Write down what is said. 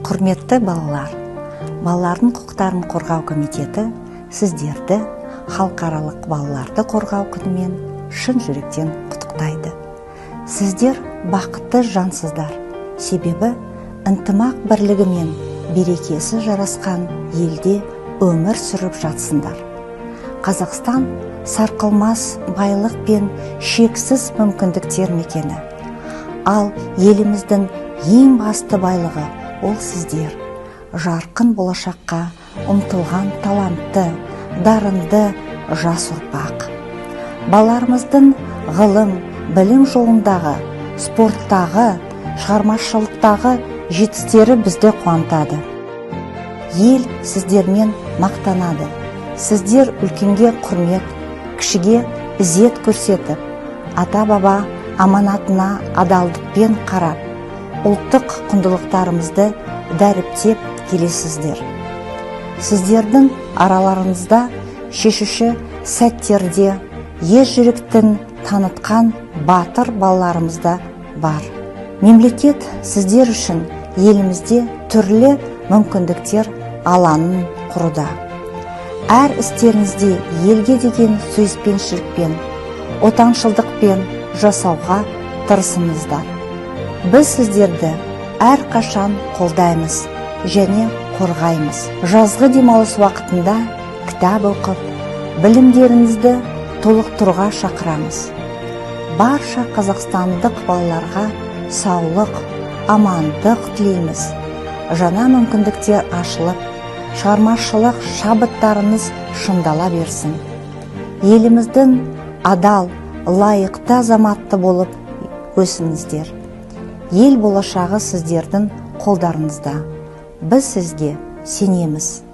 Құрметті балалар, балалардың құқықтарын қорғау комитеті сіздерді халықаралық балаларды қорғау күнімен шын жүректен құттықтайды. Сіздер бақытты жансыздар, себебі ынтымақ бірлігі мен берекесі жарасқан елде өмір сүріп жатсыңдар. Қазақстан сарқылмас байлық пен шексіз мүмкіндіктер мекені. Ал еліміздің ең басты байлығы ол сіздер. Жарқын болашаққа ұмтылған талантты, дарынды жас ұрпақ. Балаларымыздың ғылым, білім жолындағы, спорттағы, шығармашылықтағы жетістіктері бізді қуантады. Ел сіздермен мақтанады. Сіздер үлкенге құрмет, кішіге ізет көрсетіп, ата-баба аманатына адалдықпен қарап, ұлттық құндылықтарымызды дәріптеп келесіздер. Сіздердің араларыңызда шешуші сәттерде ержүректігін танытқан батыр балаларымызда бар. Мемлекет сіздер үшін елімізде түрлі мүмкіндіктер алаңын құруда. Әр істеріңізде елге деген сүйіспеншілікпен, отаншылдықпен жасауға тырысыңыздар. Біз сіздерді әрқашан қолдаймыз және қорғаймыз. Жазғы демалыс уақытында кітап оқып, білімдеріңізді толықтыруға шақырамыз. Барша қазақстандық балаларға саулық, амандық тілейміз. Жаңа мүмкіндіктер ашылып, шығармашылық шабыттарыңыз шыңдала берсін. Еліміздің адал, лайықты азаматты болып өсіңіздер. Ел болашағы сіздердің қолдарыңызда. Біз сізге сенеміз.